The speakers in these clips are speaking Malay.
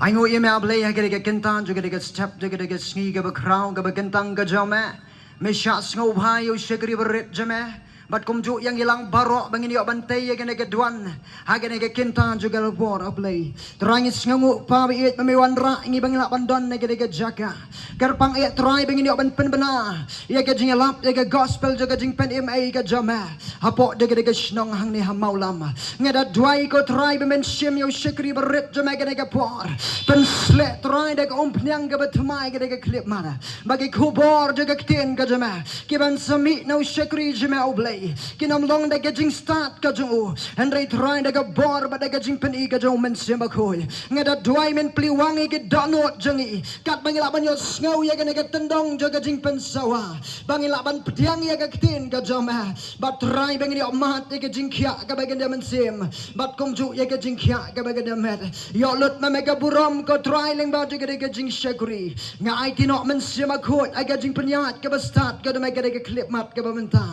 Aingo ye me ablay ha ke kentan jo ke step jo ke sni ke bakrau ke kentang ke jame me syas ngau bhai yo shekri berit jame bat kumju yang hilang barok bangin yo bantai ye ke duan ha ke kentan jo ke bor ablay terangis ngangu pa biit memewan ra ngi bangila bandon ne ke jaka kerpang ye trai bangin yo ban pen bena ye ke jing lap ye ke gospel jo ke jing pen im ai ke jame hapo de ke snong hang ni ha maulam ngada duai ko trai be men sim yo shekri berit jame ke por pen slet trai de ko pnyang ke betmai ke klip mana bagi kubor de ke tin ke jame ki ban sami no shekri jame oblay kinam long de ke jing start ke jo and rai trai de ke bor ba de ke jing pen i ke jo men sim ba khoi ngada duai men pliwangi ke donot jengi kat bangila ban yo ngau ye ke tendong jo ke jing pen sawa bangila ban pdiang ye ke tin ke jame bat trai bangin yo mat ye ke jing khia ke bagen de men sim bat kumju ye ke jing khia ke bagen de met yo lut me ke buram ko trai leng ba de ke jing shekri ngai ti no men sim a khot ai ke jing penyat ke bestat ke de me ke klip mat ke bamenta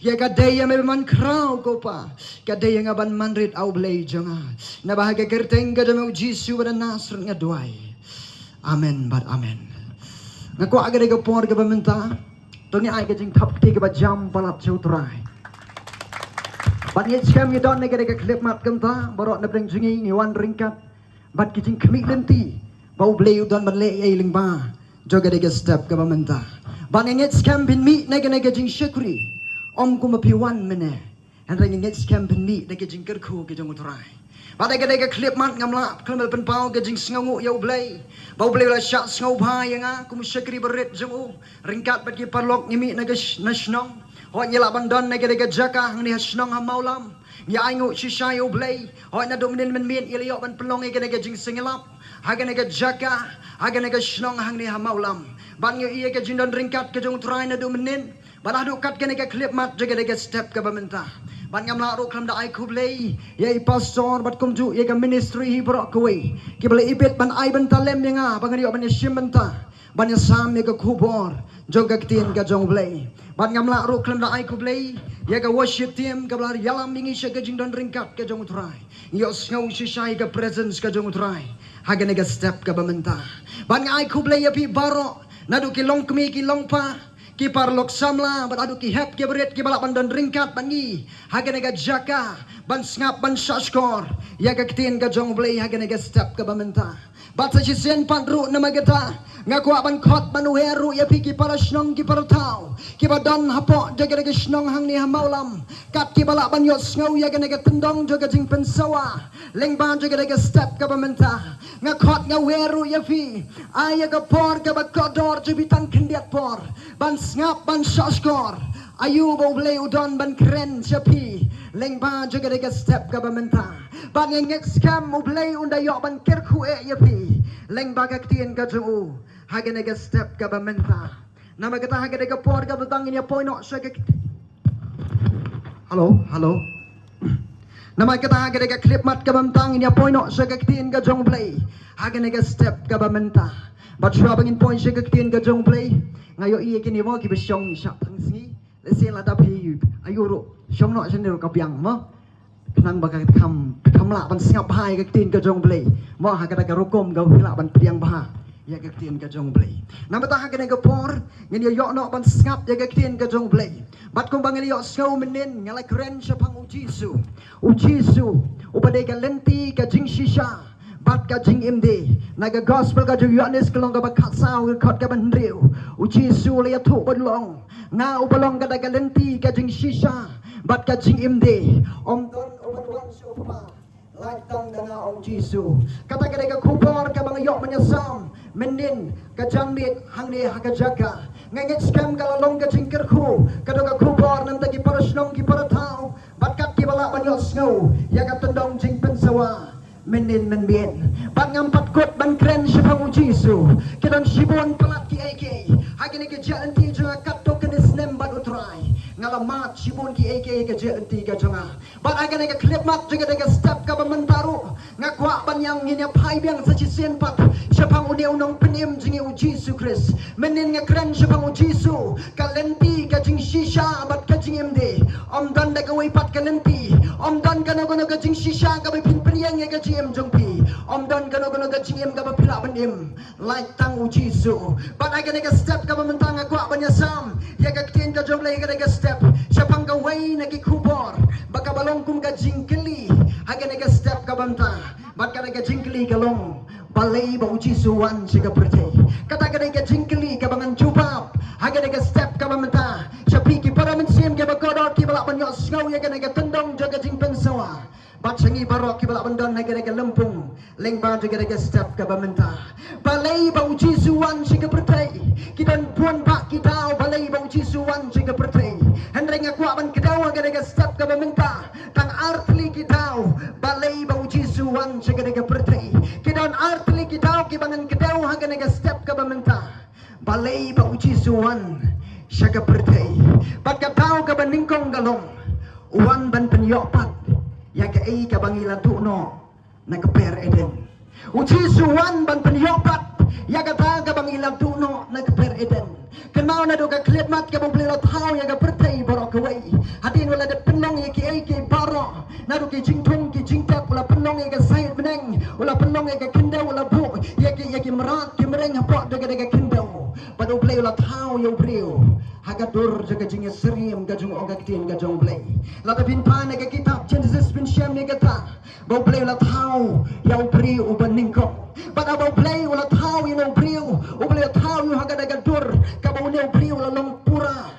ye ke de ye me man krau ko pa ke de ye ngaban manrit au blay jonga na bahagia kerteng ke de me jisu pada nasr ngadwai amen bat amen ngaku agak ke por ke bamenta tong ai ke jing thap ti ke ba jam palat chau trai bat ye scam ye don ne ke klip mat kenta borok ne breng jingi ni wan ringkat bat kijing kemik lenti bau bleu don ban le ai ling ba joga de step ke bamenta ban nget scam bin mi ne ke jing shekri om ku mapi wan mene and ring nget scam bin mi ne ke jing kerku ke jong utrai bat ke klip mat ngamla klem pen pau ke jing sngangu yo blei bau bleu la syak snau ba yang ku shekri berit jong ringkat bat ki parlok ngimi ne ke nasnong hoi nyela bandon ne ke jaka ni hasnong ha maulam ya aingu shisha yo blei hoi na dominin men mien ilio ban pelong ke jing singelap hagen ke jaka hagen ke snong hang ni ha maulam ban yo ie ke jindon ringkat ke jong trai na dominin ban adu kat ke klip mat ke step ke bamenta ban ngam la ro klam da ai kublei ye pastor bat kumju ye ke ministry hi bro koi ki bale ibet ban ai ban talem nga ban yo ban shim banta ban ya sam ye ke kubor joga tin ke jong blei ban ngam la ro klam da ai kublei ye ke worship team ke blar yalam mingi she ke jindon ringkat ke jong trai yo snow shishai ke presence ke jong trai hagen ke step ke bamenta ban ai kublei ye pi baro nadu ki long kmi ki long pa ki parlok samla ban adu ki hep ki berit ki balak bandon ringkat bangi hagen ke jaka ban snap ban shashkor ya ke tin ke jong blei hagen ke step ke bamenta bat sa sen padru nama kita ngaku ban khot ban weru ya pi ki para snong ki para tau ki badan hapo jaga ke snong hang ni hamaulam kat ki balak ban yo ngau ya ke tendong jaga jing pensawa leng ban jaga ke step ke bamenta ngakot ngaweru ya pi aya ke por ke ba kodor jebitan kendiat por ban ngap ban shashkor ayu bo blei udon ban keren sepi leng ban jaga ke step ke bamenta ban ngek scam blei unda yo ban kerku ya pi leng bagak tien ke ju hagen ke step ke bamenta nama kita hagen ke por ke betang ini poino shake halo nama kita hagen ke klip mat ke bamtang ini poino shake tien ke jong blei hagen ke step ke bamenta bat shwa bangin point shake tien ke jong blei ngayo iye kini mo ki besyong syak tangsi lesen la da pi ayuro syong no sendero ka piang mo kenang bakal kam la ban singap hai ke tin ke jong blei mo ha ka rokom ga hila ban piang bah ya ke tin ke jong blei nama ta ha ke por ngin yo no ban singap ya ke tin ke jong blei bat ko bangil yo so menin ngala keren syapang ujisu ubade ka lenti ka jing shisha bat ka jing imde naga gospel ka ju yonis kelong ka bakat sao ka ka ban riu ujisu le tu bodlong nga ubalong ka daga lenti ka jing shisha bat ka jing imde om don oban sopa like tong dana om jisu kata ka kupor ka bang yok menyasam menin ka jangmit hang ni ha ka jaka ngengit scam ka long ka jingker ku ka do ka kupor nam tagi parasnong ki paratau bat kat ki bala ban yok snow ya ka tendong jing pensawa menin menbien bat ngampat kot ban kren syapang jisu kedon shibon pelat ki ak hagini ke janti juga kat tokenis nem bat utrai ngalamat shibon ki ak ke janti ka jonga bat agane ke klip mat juga de step ka bamentaru ngakwa ban yang nginya pai biang sa chisien pat syapang uni unong penim jingi jisu kris menin ngakren syapang jisu kalenti ka jing shisha bat ka jing md om dan de ka wai pat kalenti Om don kano ka jing shisha ka pin yang ya ka jim jong pi. Om don kano ka jing em ka pila benim. Like tang uji su. But I can step ka mentang aku banyasam. Ya ka ktin ka jong lay ka step. Siapang ka way na kikubor. Baka balong kum ka jingkeli. Hagan ka step ka banta. But ka jingkeli ka long. Balay ba uji suwan siya ka pertay. Kata ka jingkeli ka bangan jubab. Hagan ka step ka banta. Siapi ki para mensim ka bakodor ki balak banyok sngau ya ka tendong jaga jing pensawa. Bat sangi barok ki balak bendon hagan ka lempung. Leng ba jaga step ka banta. Balay ba uji suwan siya ka pertay. Kidan puan bak kitau balay ba uji suwan siya ka pertay. Hendreng aku aban kedau hagan ka step ka banta. Tang artli kitau balay ba uji suwan siya ka pertay. Kidan artli kitau ki bangan kedau hagan ka step ka banta. Balay ba uji suwan siya ka pertay. Bat katau ka baningkong galong. Uwan ban penyopat. Ya ka ay ka bangilan tuno na ka per eden. Uji suwan ban penyopat. Ya kata ka bangilan tuno na ka per eden. Kenau na do ka klipmat ka bong pelilo tau ya ka pertay borok kaway. Hadin wala de penong ya ki ay ki baro. Na do ki jingtung ki jingtap wala penong ya ka sayit beneng. Wala penong ya ka kendau wala bu. Ya ki merat ki mereng hapok do ka kendau. Padu play wala tau ya brio. Hagadur jaga jinga seriam gajung ogaktin gajong play. Lata pinpan ya ka kitab Genesis bin Shem ya kata. Bau play wala tau ya brio uban ningkong. Pada bau play wala tau ya no brio. Ublay tau ya hagadagadur. Kabau ne brio wala long pura.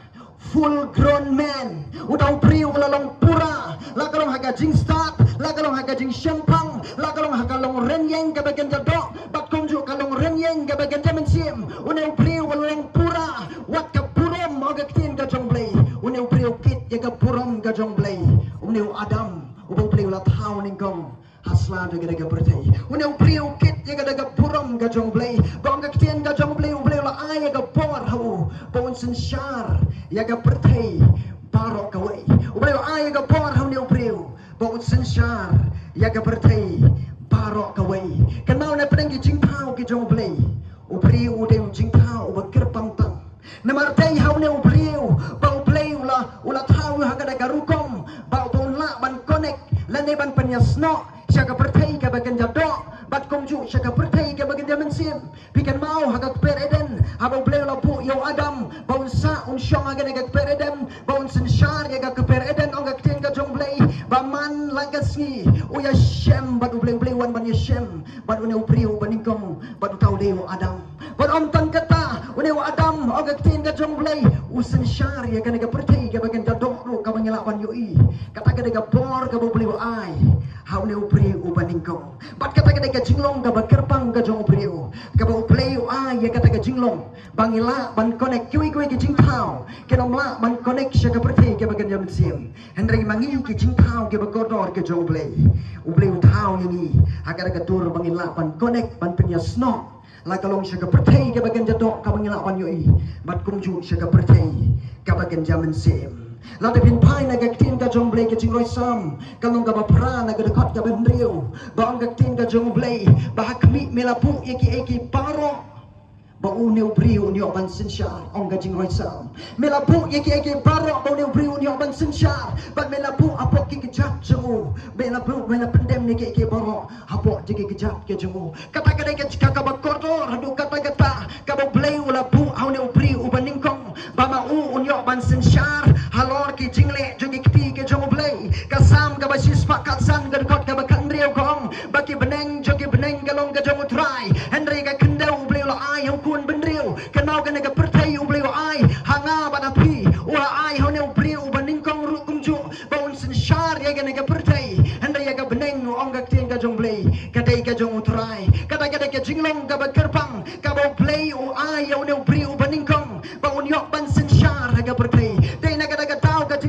Full grown man. Udau brio wala long pura. Lakalong hagajing start. Lakalong hagajing syampang. Lakalong hagalong renyeng kabagan jadok. Bat kunjuk kalong renyeng kabagan jaman sim. Unau brio wala long pura. Wat ka purom ogaktin gajong play. Unau brio kit ya ka purom gajong play. Unau Adam. Ubau play wala tau ningkong. Hasla daga bertay. Unau brio kit ya ka daga purom gajong play. Bang kaktin gajong play ublay wala ay ya ka por hau. Bawon sensyar ya ka bertay. Barok kaway. Ublay wala ay ya ka por hau unau brio. Bawon sensyar ya ka bertay. Barok kaway. Kenau na pedang ki jingtau ki jong play. Ubrio uday jingtau ubakirpang tang. Namartay hau ne ubrio. Bau play ula tau haga daga rukom. Bau ton la ban connect. Lane ban penyasno. Siya pertay ka bagan jadok. Bat kumju siya pertay ka bagan jaman sim. Pikan mau haga per eden. Habang play ula bu yaw Adam. Bau sa unsyong haga daga per eden. Bau sensyar yaga ka per eden. Ong gaktin ka jong play. Baman lagasngi. Uya shem. Bat ublay wan ban ya shem. Bat unew priw baningkong. Bat utaw lew Adam. Bat omtan kata. Unew Adam. Ong gaktin ka jong play. Usen syar yaga daga pertay ka bagan jadok. Ru ka bangilawan yoi. Kata ka daga por ka bubli ay. Hau ne upri ubaningkong. Bat kata ka jinglong ka bakerpang ka jong upri u. Ka ba uplay ay ya kata ka jinglong. Bangila ban connect kiwi ki jingtau. Kenom la ban connect siya ka perti ka bagan jam sim. Hendray mangi ki jingtau ka bagodor ka jong uplay. Uplay utau ini. Hakada ka tur bangila ban connect ban penyasno. Lakalong siya ka perti ka bagan jadok ka bangila ban yoi. Bat kumju siya ka perti ka bagan jam sim. Lada pinpai na gaktin ka jong blay ka jingroy sam. Kalong ka bapra na gadakot ka bandriyo. Baong gaktin ka jong blay. Bahakmi melapu iki paro. Bauneu brio ni oban sensyar. Ong ka jingroy sam. Melapu iki paro. Bauneu brio ni oban sensyar. Bat melapu apok ki kejap jengu. Melapu pendem ni iki paro. Apok jiki kejap ke jengu. Kata kadai ka jika ka bakodor. Hadu kata ka blay ulapu. Hauneu brio uban ningkong. Bama unyo ban sensyar. Halor ki jingle jogi kti ke jong blay. Kasam ka basis pakat san gadkot ka bakan riau kong. Baki beneng jogi beneng galong ka jong utray. Henry ka kendau blay lo ay hau kun benriu. Kenau ka naga pertay blay lo ay. Hanga badapi. Ula ay hau neu briu baning kong ru kumju. Baun sensyar ya ka naga pertay. Henry ka beneng ong ka kti ka jong blay. Kadai ka jong utray. Kadai ka jinglong ka bakerpang. Ka bau blay o ay hau neu briu baning kong. Baun yok ban sensyar haga pertay.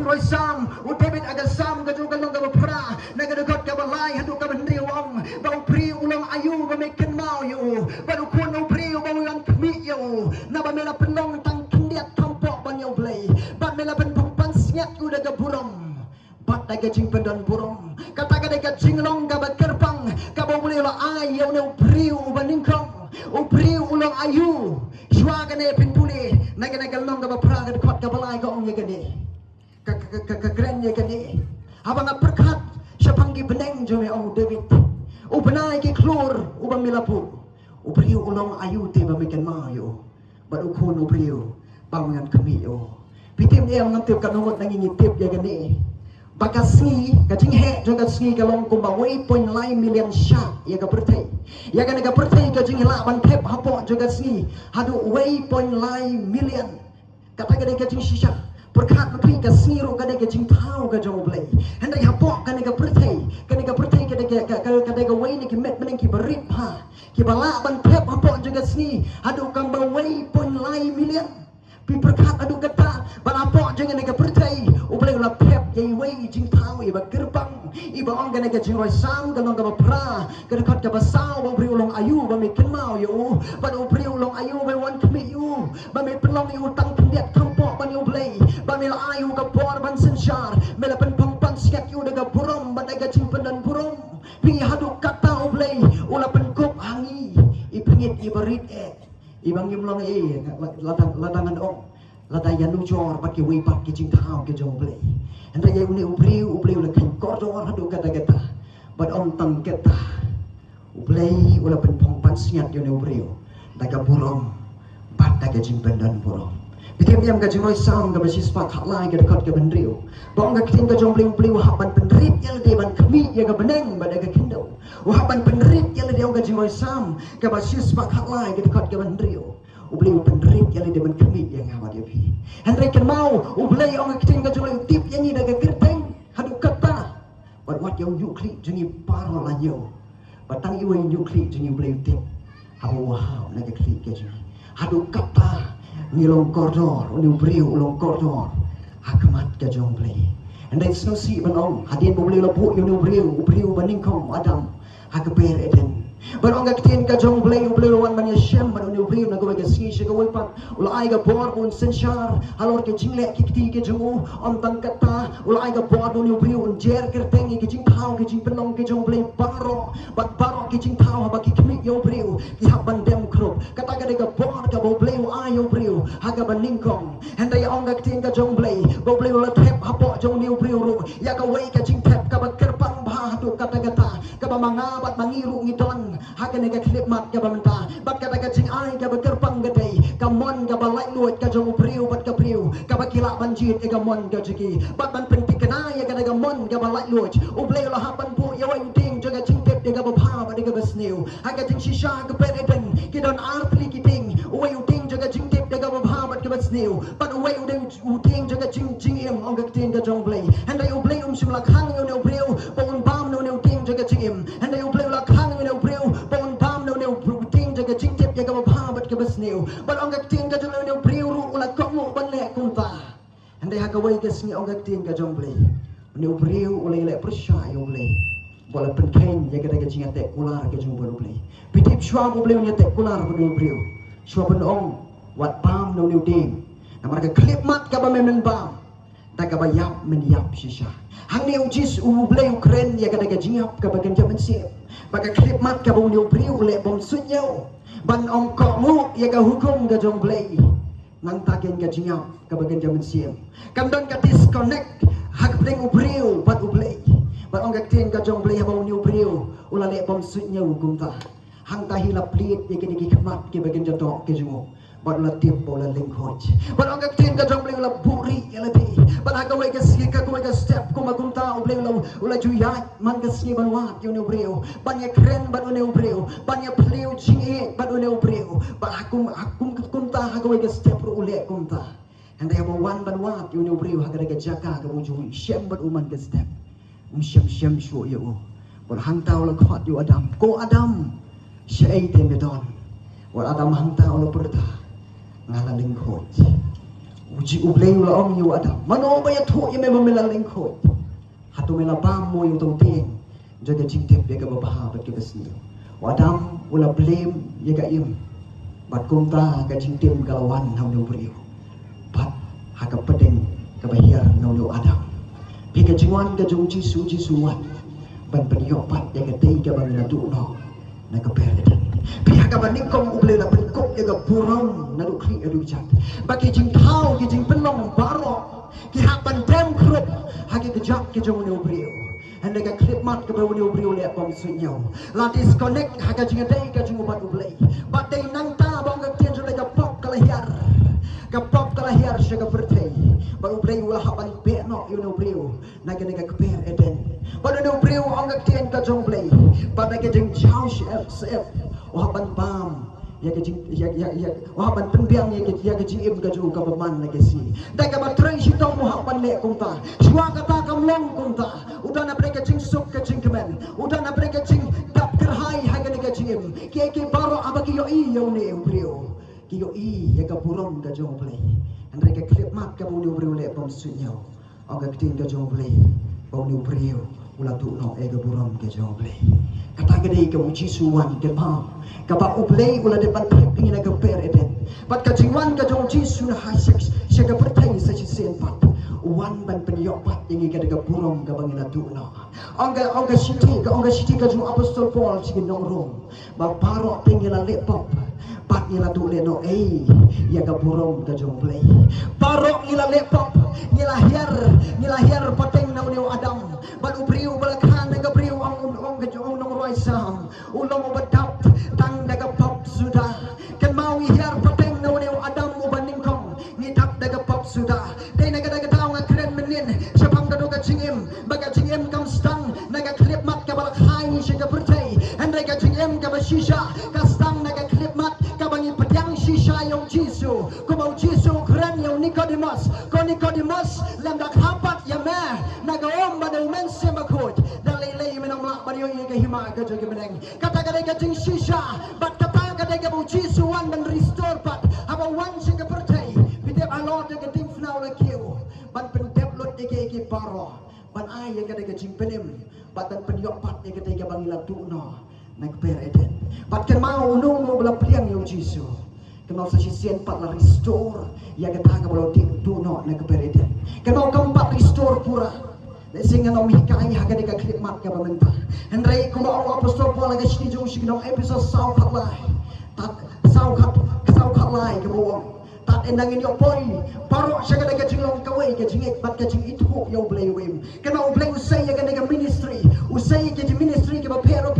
Roy sam, utebit aga sam gajung kalong ka bapra, nagadagot ka balay hadu ka bandriwang, bau pri ulang ayu ba meken mau yo, baru kuno pri ba ulang kmi yo, na ba mela penong tang kindiat tampok ban yo blay, ba mela penpong pansiat udah ka burom, bat daga jing pendan burom, kata ka daga jinglong ka bakerpang, ka ba boleh la ay yo ne pri ba ningkong, pri ulang ayu, jwa ka ne pinpuli, nagadagalong ka bapra gadakot ka balay ka ong yagani. Kekeren ya kan ni. Abang perkat Siapang gibeneng jome ong David. Ubenai ki klur ubang milapu. Ubriu ulong ayu te bamikan mayo. Bat ukun ubriu bangan kami yo. Pitim yang ngantip kanungot nangingitip ya gani. Bakasi kacing he jaga singi kalong kumba 1.9 million shot ya ka pertai. Ya kan ka pertai kacing hila ban tep hapo jaga singi. Hadu 1.9 million. Kata gade kacing shisha. Perkat negeri ka siro kada ka jing tau ka jong blai hendai hapok kana ka pertai kada ka wai ni ki met meneng ki berit ha ki bala ban pep hapok jaga sni adu kang ba wai pon lai million pi perkat adu kata bala hapok jaga ka pertai u blai la pep ye wai jing tau i ba gerbang i ba ong kana ka jing roi sam ka ka pra ka kat ka basau ba bri ulong ayu ba me ken mau yo ba u bri ulong ayu ba wan kmi yu ba me pelong yu tang pendiat kampok ban yu blai Bamila ayu ka bor ban sensyar mela pen pangpan sikat yu daga burom badaga cimpen dan burom pi hadu kata oblay ula pen kop hangi ipingit ibarit ibang yumlong ladangan ong ladayan nujor pat ki wipat ki jing tau ki jong blay anda ye uni ubri ula kin kordor hadu kata kata bad ong tang kata oblay ula pen pangpan sikat yu ne ubri daga burom badaga cimpen dan burom Bikin diam ka jengoi sam ka basis pak hak lai ka dekat ka bendriu. Bong ka kiting ka jong bling haban penrit yel de ban kami ya ka beneng bada ka kindo. Haban penrit yel de ka jengoi sam ka basis pak hak lai ka dekat ka bendriu. Ubliu penrit yel de ban kami ya ngawa dia pi. Henry kan mau ublei ong ka kiting ka jong tip yang ni daga kerteng hadu kata. But what yang yukli jengi paro la yo. Batang iwe yukli jengi ublei tip. Habu wow na ka kli ka jengi. Hadu kata Nilong koridor, uni briu ulong koridor, hakamat ka jong play. And that's no si banong, hadin bubli lapu uni briu baningkong adam, hakaper eden. Barong gakitin ka jong play, ubli lawan man yashem, man uni briu na gawag kasi siya gawag pan, ulay ka bor un sensyar, halor ka jingle kikti ka jong om tang kata, ulay ka bor uni briu un jer kerteng ki jing tao ki jing penong ki jong play baro, bat baro ki jing tao habaki kmik yo briu, ki haban dem krop, kata ka de ka bor ka bo play ayo briu, haga baningkong, henday ong gakitin ka jong play, bo play ula tep hapo jong niu briu ru, ya ka way ka jing tep ka kerpang bahatu kata kata, ka ba mangabat mangiru ngidon, haga ne ka klip mat ka bamenta, bat kata ka jing ay ka kerpang gede, ka mon ka balai luot ka jong briu bat ka briu, ka bakila banjit ka mon ka jiki, bat ban pentik kana ya ka mon ka balai luot, ublay ula hapan pu ya way ding jaga jing tep ka ba pa ba ka basniu, haga jing shisha ka pereden, kidon artli kiting, way ding jaga jing tep ka ba pa ba ka basniu, bat way ding jaga jing im ong ka tin ka jong blay, henday ublay simla khang yo ne briu, pon bam no ne ding jaga jing im, henday ublay ula khang yo ne briu, pon bam no ne ding jaga jing tep ka ba pa ba ka basniu, bat ong ka tin ka jong ne briu ru ula komo ban le kunta, henday haga way ka singi ong ka tin ka jong blay, ne briu ula le persya yo blay. Bola penken ya kada jinga tek kular ke jung baru play. Pitip shwa mo play nya tek kular ko no brio. Shwa penong wat pam no new ding. Na marka klip mat ka ba men bam. Ta ka ba yap men yap shisha. Hang ne ujis u play ukren ya kada jingap ka ba kan jaman sip. Baka klip mat ka ba no brio le bom sunyo. Ban ong ko mu ya ka hukum ka jong play. Nang taken ka jingap ka ba kan jaman sip. Kam don ka disconnect hak play u brio bat u play. Barang gaktin ka jong blay habang niyo brio ula le bom sunya hukumta hang ta hilap lit ya kini kikmat ki bagian jadok ke jumo bar ula tip ula lingkoj barang gaktin ka jong blay ula buri ya lebih bar haga way ka sika ko way ka step ko magumta blay ula juyat man ka sni banwat yo niyo brio banya kren bar niyo brio banya pleo jingi bar niyo brio bar hakum kumta haga way ka step ru ule kumta henday habang wan banwat yo niyo brio haga daga jaka ka buju syem bar uman ka step syam shu yo bor hang tau la khot yo adam ko adam shei tem bedon bor adam hang tau la perta ngala ling khot uji ublei la om yo adam mano ba ya thu ye me mela ling khot hatu mela bam mo yo tong ting jaga jing tep ye ka ba ha ba ke besni adam ula blame ye ga im bat kumta ka jing tem ka lawan hau no brio bat ha ka pedeng ka ba hiar no yo adam Pika jinguan ka jong jisuan ban penyopat ya ka tei ka ban na du no na ka perden pihak ka ban kong uble na penkop ya ka burong na du kri adu chat baki jing thau ki jing penong baro ki hak ban dem krop haki ka jak ki jong no brio Hendak klip mat ke bawah ni ubri oleh pom sunyau. La disconnect haga jinga day ka jungu bat ublay. Bat day nang ta bang ka tian sudah ka pop kalahir. Ka pop kalahir syaga bertay. Bat ublay ulah haban be no you know brio. Naga naga keper eden. Bat no brio ang ka tian ka jong play. Bat naga jing chau chef. Haban bam. Ya wahaban penbiang ya GM ka ju ka baman na kesi dai ka batray si tong mo hapan le kung ta shwa ka ta kam long kung ta udan na breka ching sok ka ching kemen udan na breka ching dap kerhai ha ka GM ke baro abaki yo I yo ne brio ki yo I ya ka burom ka jong play andre ka klip mat ka mo brio le pom sunyo ang ka tin ka jong play pom ni brio ula tu no e ka burom ka jong play kata gede ka uji suwan ke pa kapa ublay ula depan ingin aga per eden pat ka jingwan ka jong jisu na hasak syaga pertai sa sen pat wan ban penyok pat yang ka daga burong ka bangina tu no onga shiti ka jong apostol Paul sigin nong rom ba paro tingila lepop pat ngila tu le no ya ka burong ka jong play paro ngila lepop ngila her pateng na uniw adam ban ubriu balakhan nga briu ang nong roisam ulong ubadap tang daga pop sudah kan mau ihar pateng na uniw adam ubaning kong ngitap daga pop sudah day naga tao nga kren menin syapang kado ka chingim baga chingim kam stang naga klip mat ka balakhay siya ka bertay and naga chingim ka bashisha ka stang naga klip mat ka bangi padyang shisha yung jisu kumau jisu kren yung Nicodemus ko Nicodemus lamdak hapat ya meh naga ba daw men semakot dalilay menang lak bariyo iya ka hima ka jogi meneng kata ka ka jing shisha bat kata ka ka bu jisu wan dan restore pat haba wan siya ka pertay bidep alot ka ding fnaw la kiyo ban pendep lot ke paro ban ay ka ka jing penem bat dan penyok pat ka ka bangila tuno nagper eden bat kan mau unong mo bala pliang yung jisu kenal sa sisien pat la restore ya kata ka balo di tuno nagper eden kenal keempat restore pura sehingga nom hikai haga deka klip mat ka bamenta hendrai kuma apostol Paul aga shini jong shiginong episode sau khatlai tat sau khatlai ka bawang tat endangin yo poi paro syaga deka jinglong kawai ka jingek bat ka jing itu yo blay wim kana blay usai aga deka ministry usai ka ministry ka per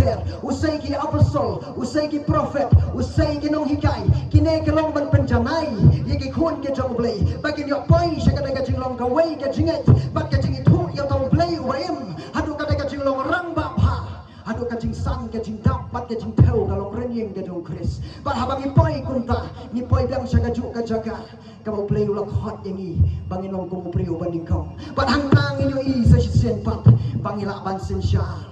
usai ki apostol usai ki prophet usai ki nong hikai kine ka long ban penjanai ye ki khon ka jong blay bagin yo poi syaga deka jinglong kawai ka jingek bat ka jing itu yang tahu play ubaim hadu kata kacing long rang bapa hadu kacing sang kacing dapat kacing tahu kalau renyeng gadong Chris bah habang ipoi kunta ni poi biang syaga juk ka jaga kamu play ulak hot yang i bangin long kumu priu banding kau bat hangtang inyo I sa sisen pat bangila ban sensyar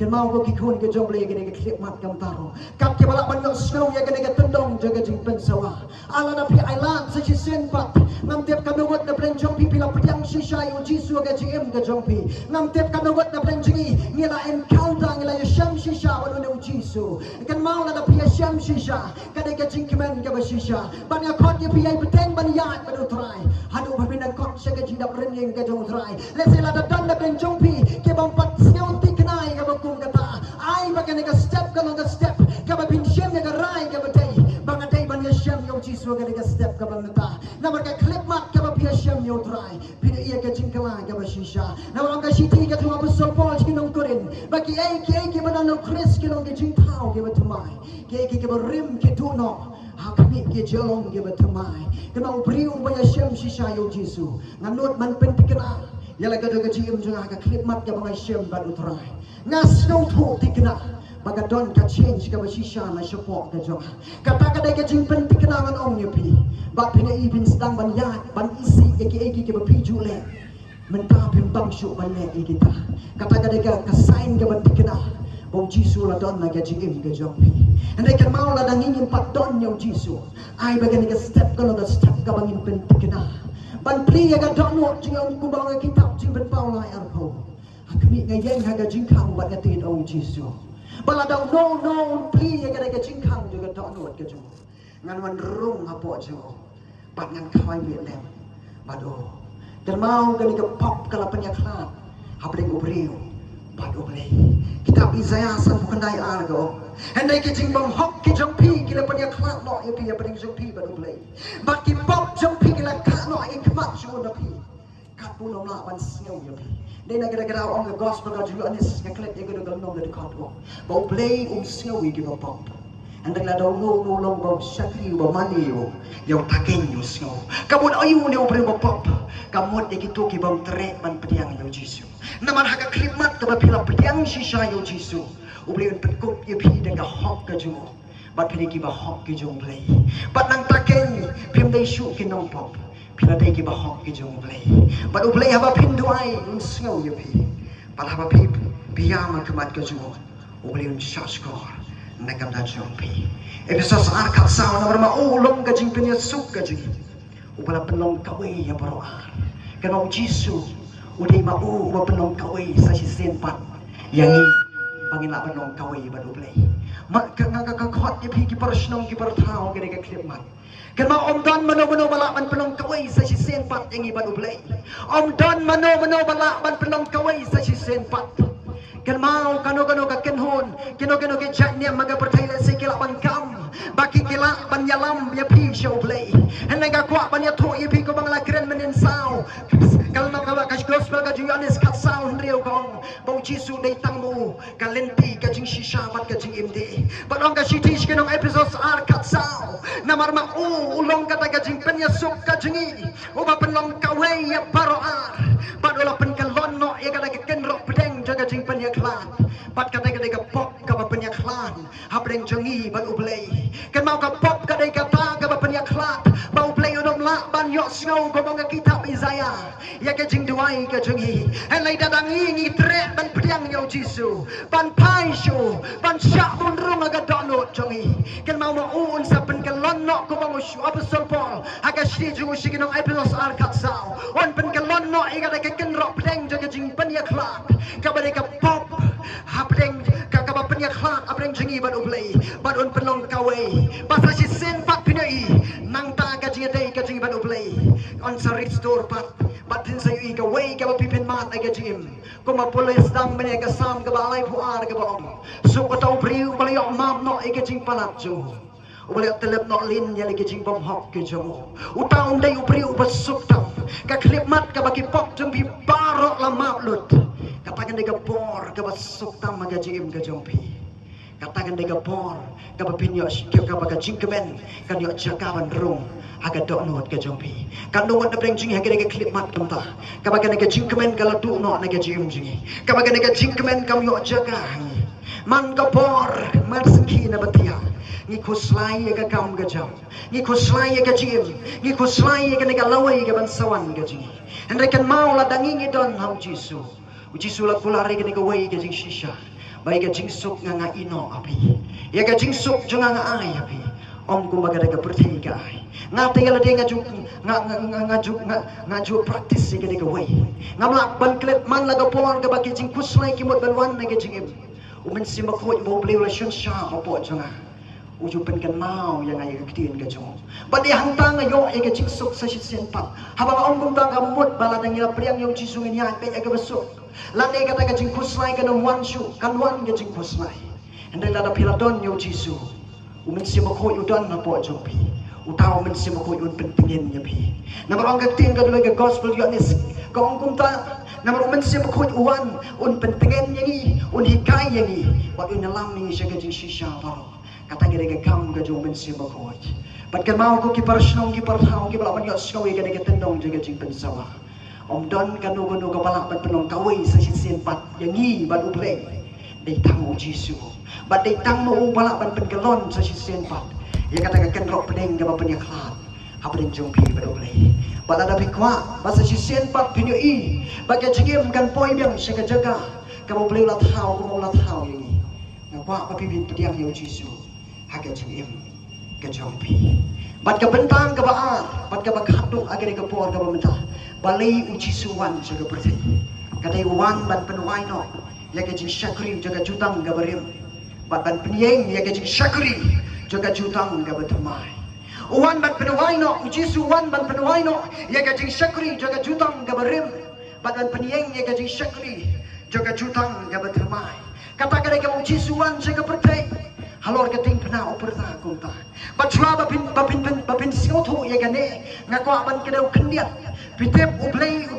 kan mau ko kikon ke jong play gede klip mat kam taro kap ke balak ban yo snow ya gede tendong jaga jing pensawa ala na pi island sa sisen pat ngam tiap kami wat na plan jong pi pila pedang shisha yung jisu aga jing ka jong pi ngam tiap kami wat na plan jingi ngila encounter ngila yasham shisha wala na jisu kan mau na pi yasham shisha kada ka jing kemen ka ba shisha ban ya kot ye pi ay beteng ban ya ban utrai hadu ba bin kot sa ka jing dap renyeng ka jong utrai let's say la da dan na plan jong pi ke bang pat sngau ti knai ka ba kum kata ai ba ka step ka long step ka ba bin shem ka rai ka ba dai bang dai ban yasham yung jisu ka step ka ba mata na ka klip mat ka ba pi yasham yo try pina iya ka jing kala ka ba shisha na orang ka shiti ka tu apostol Paul kinong korin baki ai ki ba no Chris kinong ka jing tao ka ba tumai ki ka ba rim ki tu no ha kami ki jelong ka ba tumai kana ubriu ba yasham shisha yo jisu nganot man pentikna yala ka do ka jing junga ka klip mat ka ba yasham ba utrai ngas no thu tikna baga don ka change ka ba shisha na support ka jong kata ka dai ka jing pentikna ngan ong pi bat pina ibin sedang ban yat ban isi eki ke bapiju le menta pimbang syuk ban le kita kata ka kasain ka ban tikna bom jisu la don na ka jing ka jong pi andai kan mau la dangin pat don yo jisu ai baga ka step ka step ka bangin pentikna ban pri ka don no jing ku bang kitab jing ban pau lai arpo akmi ngayeng ha ka jing khang ban ka tin ong jisu bala daw no pri ka jing khang juga don no ka jong ngan wan rung apo jo pat ngan kawai Vietnam bado dan mau gani ke pop kala penyaklat hapring ubriu bado play kitab Isaiah san bukan dai argo andai ke jing bang hok ki jong pi kila penyaklat no ya pi ya pring jong pi bado play bat ki pop jong pi kila ka no ai kemat jo na pi kat puno la ban sngau ya pi Dia nak kira-kira orang ke gospel ka juga ni ngaklet ya kudu galong dari khatwo. Bau play snawi give up. Andang la daw no long bau syakri bau mani yo. Yang takin yo snaw. Kabut ayu ni ubri bau pop. Kamot ya gitu ki bau trek ban pediang yo Jisu. Naman haka klimat ka pila pediang shisha yo Jisu. Ubri un perkup ye pi dengan hok ka jumo. Bat pili ki ba hok ki jong play. Bat nang takin pim dai shu ki nong pop. Pila dai ki ba hok ki jong play. Bat ublay haba pin duai un snaw ye pi. Bat haba pi piyama kemat ka jumo. Ubri un shaskor. Nakam da jompi. Episode arkat saw na berma ulong ka jing pinya suk ka jing. Ubala penong kawai ya baroar. Kanong Jisu uday mau uba penong kawai sa si senpat. Yang pangila penong kawai ba ublay. Mak kakakot ya pi ki parasnong ki partao ka ka klipmat. Kan ma omdan mano balaban penong kawai sa si senpat yang iban ublay. Omdan mano balaban penong kawai sa si senpat. Kan mau kano ka kenhon kino ke jatnya maga pertailan sikila bangkam baki kila banyalam ya pi show play henega kwa banya to ya pi ko bangla keren menin sao kal na ka ka gospel ka juanis kat sound rio kong bau Jisu dai tangmu kalenti ka jing shisha bat ka jing imde badong ka shitish kenong episodes ar kat sao namar ma ulong ka ta jing penya suk ka jingi uba penong kawe ya baro ar badola pen kalon no ya ka kenro pedeng jaga jing penya klan bat kadai ka pop ka penya klan habreng jangi ban ublay kan mau ka pop kadai ka ta ka penya klan ba ublay unom la ban yo snow ko mga kitab Isaiah ya ka jing duai ka jangi helai dadangi ngi tre ban pedang yo Jisu ban pai shu ban syak bun rung aga donot jangi kan mau un sa pen kalon no ko mga shu apostol Paul aga shi jungu shiginong episos ar katsao on pen kalon no iga ka kenro pedang jaga jing penya klan ka ba ka pop hapdeng kakaba penyaklat apreng jengi ban ublay ban un penong kawai basa si sen pat pinai nang ta ka jinga dei ka jingi ban ublay on sa restore pat batin sa yu ka wai ka pipin mat aga jim ko ma polis dang mene ka sam ka balai puar ka bom so ko tau priu balai mam no aga jing palat jo ubalay telep no lin ya lagi jing bom hok ke jo utaun dai upriu basuk tam ka klip mat ka baki pop jum bi barok la maplut katakan dia gapor ke basuk tam magajim ke jompi katakan dia gapor ke bapinyo ke baga jingkemen kan yo jakaban rung aga donot ke jompi kan nungot na breng jing haga dia klip mat tamta ka baga dia jingkemen kala du no na gajim jingi ka baga dia jingkemen kam yo jaga man gapor man singki na batia ni kuslai ya kam gajam ni kuslai ya gajim ni kuslai ya ga lawai ga bansawan gaji and kan mau la dangi don hau Jisu Jisu la kulare ke nega wai ke jing shisha bai ke jing suk nga ino api ya ke jing suk jang nga ai api om kumbaga daga perti ka ai nga tinggal dia nga ju praktis ke nega wai ngamla ban klet man la gapor ke baki jing kuslai ki mot ban wan ke jing im umen simba ko bo relationship opo janga uju penkan mau yang ay ktiin ka jong badi hantang ayo ay ka jiksuk sa sisen pa habang ang gumtang kamot bala nang ila priang yung jisungin yan pe ay ka basuk lani kata ka jing kuslay ka ng wanshu kanwan ka jing kuslay hindi lada piladon yung jisu umin si mako yudan na po jong pi utaw umin si mako yun pentingin niya pi namarang ktiin ka duwag ka gospel yun is kaong gumtang namar umin si mako uwan un pentingin niya un hikay niya wag yun nalaming siya ka jing shisha paro kata gede kam ga jong men si bakoj pat kan mau ko ki parsnong ki parthau ki balaban yo skawi gede tendong jaga jing pensawa om don kan no ka balak pat penong kawai sa sin pat yangi ban ublay dei tango Jisu bat dei tang mo balak ban pengelon sa sin pat ya kata kan rok pedeng ga penyaklat habring jong pi ban ublay bala da bikwa basa sin pat pinyo i baga jigem kan poi biang jaga jaga ka mo ublay la thau ko mo la thau yangi ngapa pa pibin pediang yo Jisu haga jim ke jompi bat ka bentang ka baar bat ka bakhatu agare ka por ka bamta balai uji suwan jaga perti kadai wan ban penuai no ya ke jing shakri jaga jutang ka barim bat ban penyeng ya ke jing shakri jaga jutang ka batamai wan ban penuai no uji suwan ban penuai no ya ke jing shakri jaga jutang ka barim bat ban penyeng ya ke jing shakri jaga jutang ka batamai kata kadai ka uji suwan jaga perti halor keting pena operta kunta bachwa babin siotho ya gane ngakwa ban kedau kendiat pitep ublay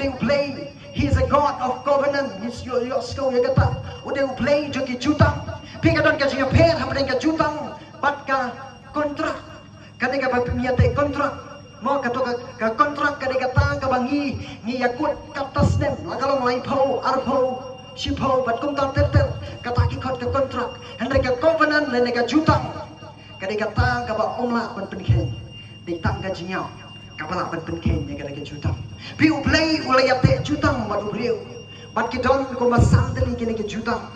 He is a God of covenant. He's your school ya kata. Udah play joki jutang. Pika don ka jinga pair hamdeng ka jutang. Bat ka kontrak. Kadang ka pimiate kontrak. Mo ka to ka kontrak kadang ka ta ka bangi ngi yakut katas dem. Lagalong lai pau arpau shipau bat kum ta ter kata ki kot ka kontrak. Hendai ka covenant le ka jutang. Kadang ka ta ka ba omla ban penken. Di tang ka jinga. Kapala ban penken ya kadang ka jutang. Piu play ulayate jutang bat ubriu. Bat ki don ko masanteli kini ka jutang.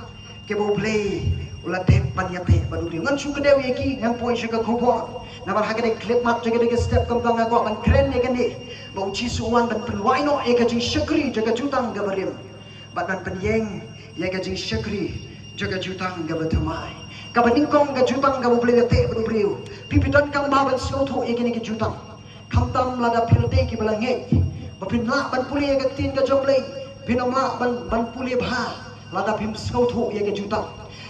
Ke bo play ulate panyate bat ubriu. Ngan su kedeu yaki ngan poi suka kubor. Nabar hagade clip mat jaga de step kam bang ako ban kren ya kani. Bau chi suwan ban penwai no ya ka jing syakri jaga jutang ga barim. Bat ban penyeng ya ka jing syakri jaga jutang ga batamai. Ka baningkong ga jutang ga bo play te bat ubriu. Pipidon kam ba ban sotho ya kini ka jutang. Kamtam lada pilde ki balangek. Bapinla ban puli ya tin ka jomlei. Pinomla ban puli bha. Lada pim skotho ya ka jutang.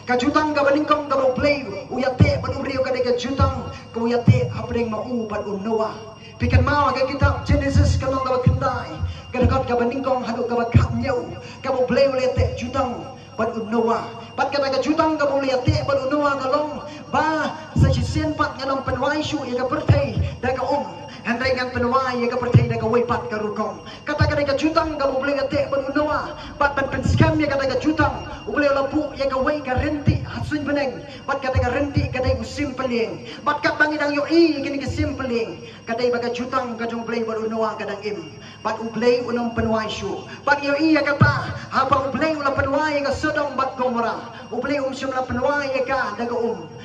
Ka jutang ka balingkong ka play uyate ban umriyo ka de ka jutang ka uyate hapreng mau ban unoa. Pikan mau ka kitab Genesis ka nong ka kendai. Ka dekat ka balingkong hadu ka bakapnyau. Ka play uyate jutang ban unoa. Bat ka jutang ka uyate ban unoa ka long ba sa sisen pat nganong penwai shu ya ka perthai da ka Hendai ngan penwai ya ka perthai da ka waipat ka rukong. Kata ka jutang ka boleh ate ban unoa. Bat ban penskam ya ka jutang. Boleh lapu ya ka wai ka renti hasun beneng. Bat ka renti ka dai usimpeling. Bat ka bangidang yo I kini ka simpeling. Ka dai baga jutang ka jong play ban unoa ka dang im. Bat ublay unong penwai shu. Bat yo I ya kata haba ublay ula penwai ka Sodom bat Gomora. Ublay syum la penwai ya ka daga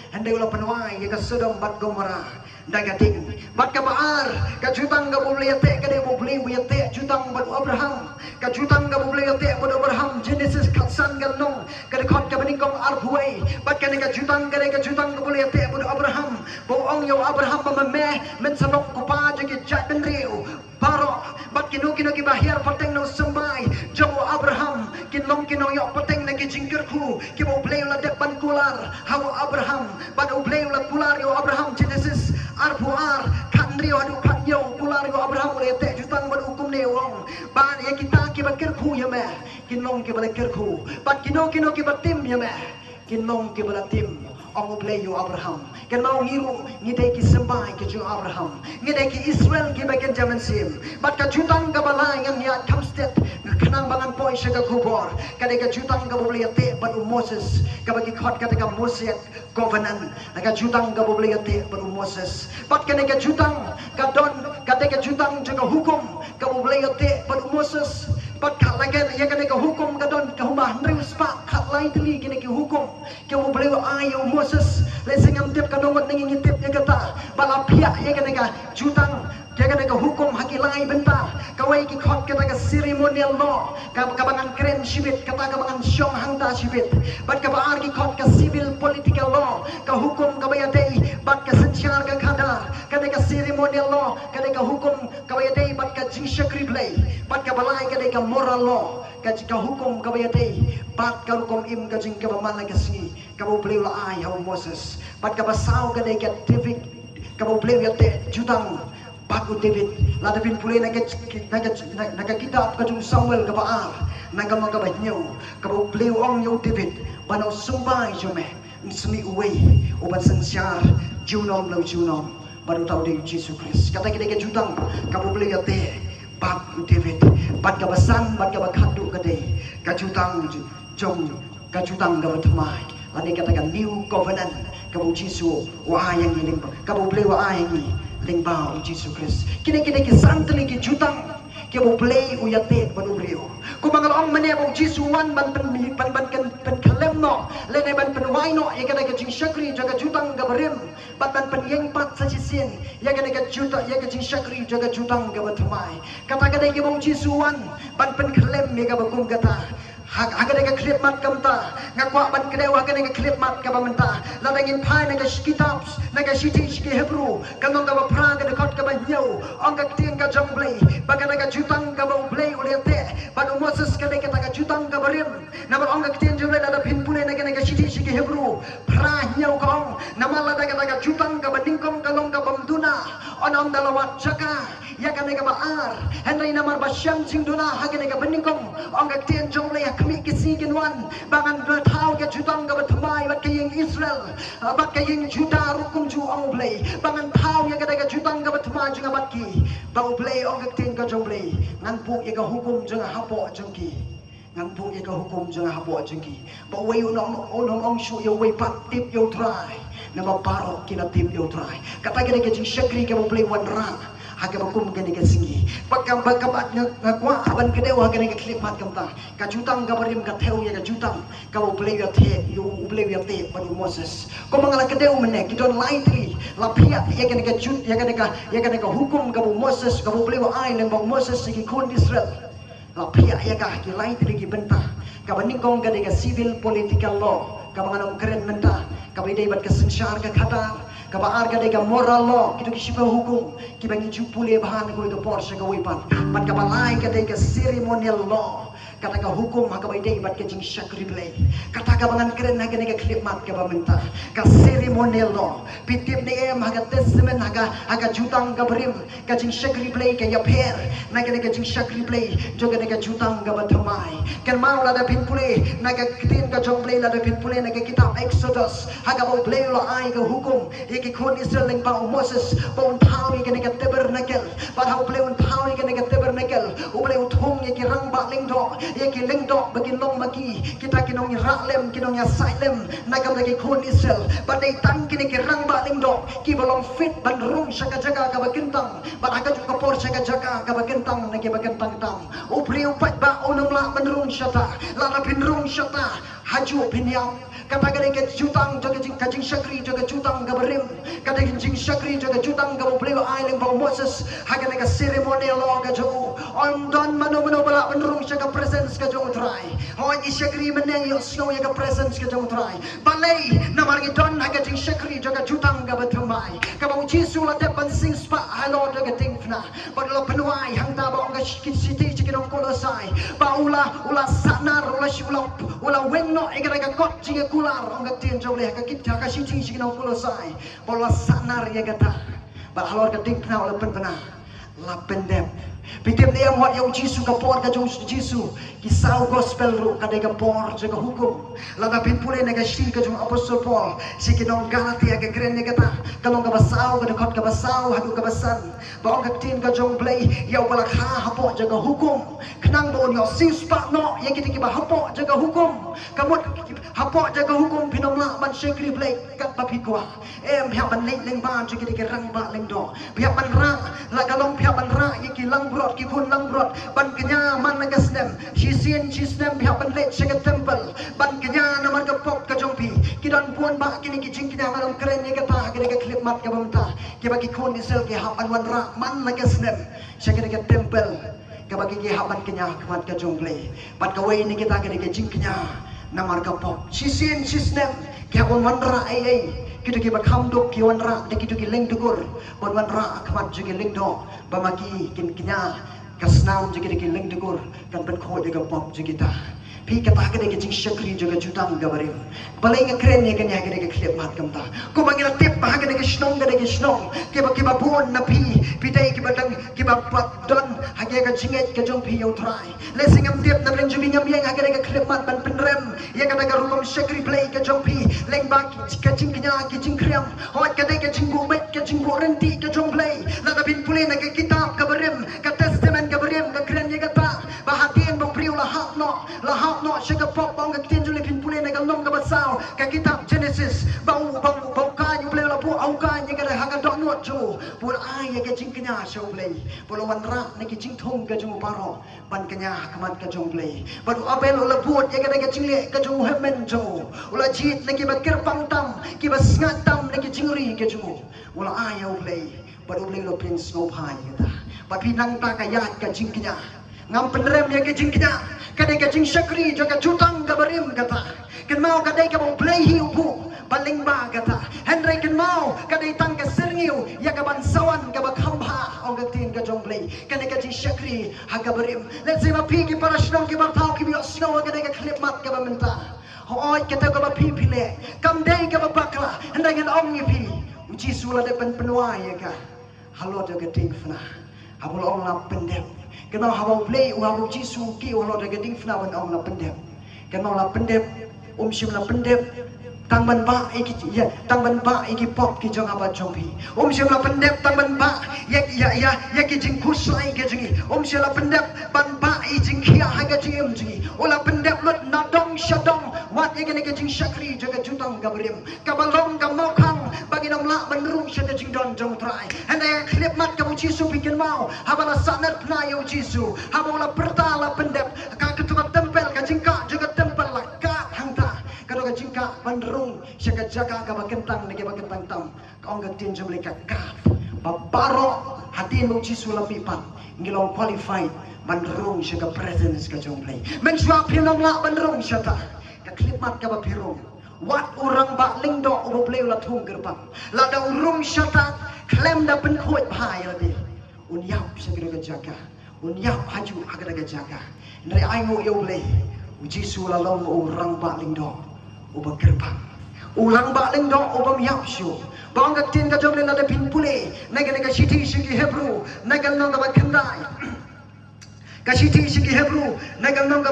Hendai ula penwai ya ka Sodom bat Gomora. Dagating bat ka baar ka jutang ka boleh ate ka de boleh ate jutang bat Abraham ka jutang ka boleh ate bat Abraham Genesis katsan ganong ka de khot ka baningkong arbuai bat ka jutang ka boleh ate bat Abraham boong yo Abraham mamame men sanok ko pa jagi jat ben riu paro bat kino ki bahir pateng no sembay jago Abraham kinong yo pateng na ki jingkerku ki boleh la de ban kular hawa Abraham bat boleh la kular yo Abraham Genesis arpuar kanrio adu kanyo kular yo Abraham le te jutang ban hukum ne wong ban ya kita ki bakir khu ya me kinong ki bakir khu bat kino ki batim ya me kinong ki balatim ong play yo Abraham kan mau ngiru ngidai ki sembah ki jo Abraham ngidai ki Israel ki bagian zaman sim bat ka jutang ka balai ngan ya kamstet kanang bangan poi syaga kubor kadai ka jutang ka boleh te bat Moses ka bagi khot ka Moses covenant ka jutang ka boleh te bat Moses bat kadai ka jutang ka don kadai ka jutang jaga hukum ka boleh te bat Moses bat khat lagen ya kadai ka hukum ka don ka humah nrius pa khat lai teli kini ki hukum ka boleh ayo Moses lesengam tip ka nongot ningin tip ya kata balapia ya kadai ka jutang Jaga ka hukum hakilai benta kawai ki khot kata ka ceremonial law ka bangan kren shibit kata ka bangan syong hangta shibit bat ka baar ki khot ka civil political law ka hukum ka bayatei bat ka senchar ka khadar kada ka ceremonial law kada ka hukum ka bayatei bat ka jingshakri play bat ka balai kada ka moral law ka hukum ka bayatei bat ka hukum im ka jing ka bamana ka singi ka bo play la ai how Moses bat ka basau kada ka David ka bo play yate jutang Bago David, lada pin pulay naga kitab ka jung Samuel ka baar, naga mga banyo, ka play ong yo David, banaw sumbay jume, sumi uway, uban sansyar, junom law junom, baru tau de Jesus Christ. Kata kita jutang, ka play ate, bago David, bat ka basan, bat ka bakadu ka day, ka jutang jong, ka jutang ka batamay, lada katakan new covenant, ka Jesus, waayang iling, ka play waayang iling. Lingbaw Jesus Christ. Kini ki santli ki jutang ki bo play uyate banubrio. Kung mga laong manebo Jesus wan ban kalem no. Lene ban penwai no ya kada ka jing syakri jaga jutang gabarim. Bat ban penyeng pat sa sisin ya kada ka juta ya ka jing syakri jaga jutang gabatmai. Kata kada ki bo Jesus wan ban kalem ya ka bagum gata. Haga ka klip mat kamta ngakwa ban kedeu haga ka klip mat ka bamenta ladangin pai naga kitab naga shiti ki Hebrew kanong ka praga de kot ka banyo ong ka tiang ka jomblay baga naga jutang ka blay ulete banu Moses ka de ka jutang ka barim namal ong ka tiang jomblay lada pinpune naga shiti ki Hebrew pra nyaw kong namal lada ka jutang ka baningkong kalong ka bamduna onom dalawat jaka ya kan ga baar henry namar basyam jingduna hagen ga beningkom ong ga tien jong le kami kisi genwan bangan ga thau ga jutang ga batmai bat kaying Israel bat kaying Juda rukum ju ong play bangan thau ya ga jutang ga batmai jing bat ki bau play ong ga tien ga jong play ngan pu ya ga hukum jeng hapo jeng ki ngan pu ya ga hukum jeng hapo jeng ki ba wei onom ong shu yo wei pat tip yo try nama parok kina tip yo try kata ga jing shakri ga play wan ra haga bakum gani ga singi pakam bakabat ngakwa aban kedeu haga ga klip mat kamta ka jutang ga barim ga theu ya ga jutang ka play ya the yo play ya te banu Moses ko mangala kedeu mene ki don lightly la pia ya ga jut ya ga hukum ga Moses ga play wa ai le Moses ki kon Israel la pia ya ga ki lightly ki benta ka baning ga civil political law ka manganong keren menta ka bidai bat kesensyar ka kata ka baar ka dega moral law kitu kisipa hukum ki bangi jupule bahan ko ga Porsche ga wipan bat ka balai ka dega ceremonial law kata ka hukum ha ka bidai bat ka jing shakri play kata ka bangan keren ha ga klip mat ka bamenta ka ceremonial law pitip ni em ha ga testament ha ga jutang ga brim ka jing shakri play ka ya pher na ga jing shakri play jo ga jutang ga batmai kan mau la da pinpule na ga tin ka jong play la da pinpule na ga kitab Exodus ha ga bo play la ai ga hukum ki kon Israel ling pa Moses bon thau ki ne tabernacle pa thau play un thau ki ne tabernacle u play thong ki rang ba ling do ki ling do bagin long maki kita kinong ra lem kinong ya sai lem na kam ki kon Israel ba dei tang ki ne ki rang ba ling do ki bolong fit ban rung shaka jaga ka bagintang ba aga ju ka por shaka jaga ka bagintang na ki bagintang tam u play u pat ba onong la ban rung shata la na pin rung shata haju pinyam kata ga jutang jaga jing shakri jaga jutang ga barim kata jing shakri jaga jutang ga play island ba Moses haga ga ceremonial law ga jo on don mano bala penrung shaka presence ga jo try ho ni shakri meneng yo snow ya ga presence ga jo try balai namar gi don haga jing shakri jaga jutang ga batumai ka ba jisu la te ban sing spa halo jaga ting fna ba lo penuai hang ta ba ga city chikin kolosai ba ula sanar ula wenno ga got jing kular ong tien jauh leh ka kita ka sing sing nong kolosai bola sanar ya gata ba halor ka ting na ola penpena la pendem pitem dia muat yang Jisu ka por ka jong Jisu kisau gospel ru ka dega por jaga hukum la da pin pule na ka shir ka jong apostol Paul sikinong Galatia ka kren ne gata kalong ka basau ka dekot ka basau hadu ka basan ba ong ka tin ka jong play ya wala kha hapo jaga hukum kenang bon yo sing spa no ya kita ki ba hapo jaga hukum kamut hapo jaga hukum pinom la ban shekri play kat ba pikwa em hia ban leng ban jaga ki rang ba leng do pia ban ra la kalong pia ban ra ya ki lang brot ki kun lang brot ban kenya man na gasnem sisien sisnem pia ban le jaga temple ban kenya na man ka pop ka jong pi ki don puan ba kini ki jing kina ngalong keren ya kata ka klip mat ka bamta ki ba ki kun isel ki hapan wan ra man na gasnem jaga ka temple ka ba ki hapan kenya mat ka jong play bat ka wei ni kita ka jing kenya namar ka pop sisien sisnem kya on wanra ai kita ki bakam dok ki wanra de kita ki leng dugur bon wanra khamat jige leng do bamaki kin kinya kasnaum jige ki leng dugur kan ben kho de ka pop jige ta pi kata ka de ki shakri jaga jutang gabarim balai nga kren ne kan ya ka de klip mat kamta ko mangila tip ba ka de shnong ka de shnong ki ba bon na pi dai ki ba dang ki ba pat don ha ka jinget ka jong pi yo try le singam tip na leng jubi ngam yang ha ka de klip mat ban penrem ya ka de rukom shakri play ka jong pi leng ba ka jing knya ki jing kriam hot ka de ka jing go met ka jing go renti ka jong play la da bin pule na ka kitab ka barim ka testament ka barim ka kren ya ka ta ba hatin bong priu la hap no shaka pop bong ka tin juli bin pule na ka long ka basao ka kitab Genesis bau ka yu play la pu au ka ya ka ha ka dot not jo pul ai ya ka jing knya show play pul wan ra na ki jing thong ka jong paro ban knya kamat ka jong play ba du abel la put ya ka jing le ka jong hemen jo ula jit na ki ba kir pang tam ki ba sngat tam na ki jing ri ka jo ula ai ya play ba du play lo prince no pai ka ba pinang ta ka ya ka jing knya ngam penrem ya ka jing knya kadai ka jing shakri jaga jutang ka barim kata kan mau kadai ka bong play hiu pu baling ba kata henry kan mau kadai tang ka sirngiu ya ka bansawan ka bakhamba ong ka tin ka jong play kadai ka jing shakri ha ka barim let's say ma pi ki para shnong ki bartau ki bios snow kadai ka klip mat ka bamenta hoy kita ka ba pi pile kam dai ka ba bakla henry kan ong ni pi uji sula de pen penua ya ka halo de geding fna habul ong la pendem kenal habau play habau jisu ki halo de geding fna ban ong la pendem kenal la pendem sim la pendem tang ban ba iki ya tang ban ba iki pop ki jong aba jompi sim la pendem tang ban ba ya ki jing kusai ke jingi sim la pendem ban ba i jing khia ha ke jing jingi ola pendem lot na dong shadong wat ye ke jing shakri jaga jutang gabrim kabalong gamokang bagi nom la benrung shaka jing don jong trai and I clip mat kamu jisu bikin mau habala sanat na yo jisu habala perta la pendem ka ketua tempel ka jingka jaga tempel la ka hangta kado ka jingka benrung shaka jaga ka bakentang nege bakentang tam ka ong tin jom leka ka babaro hati mo jisu la pipat ngilong qualified benrung shaka presence ka jong play men swap hinong la benrung shata ka clip mat ka bapirong wat orang bak lingdo ubo play la thung gerbang la da urung syata klem da pen khoi bhai la de un yap segera jaga un yap haju agada jaga ndai ai ngo yo play uji su la long orang bak lingdo ubo gerbang ulang bak lingdo ubo yap shu bang ka tin ka jom le la de pin pule naga naga shiti shiki hebru naga nong ka khandai ka shiti shiki hebru naga nong ka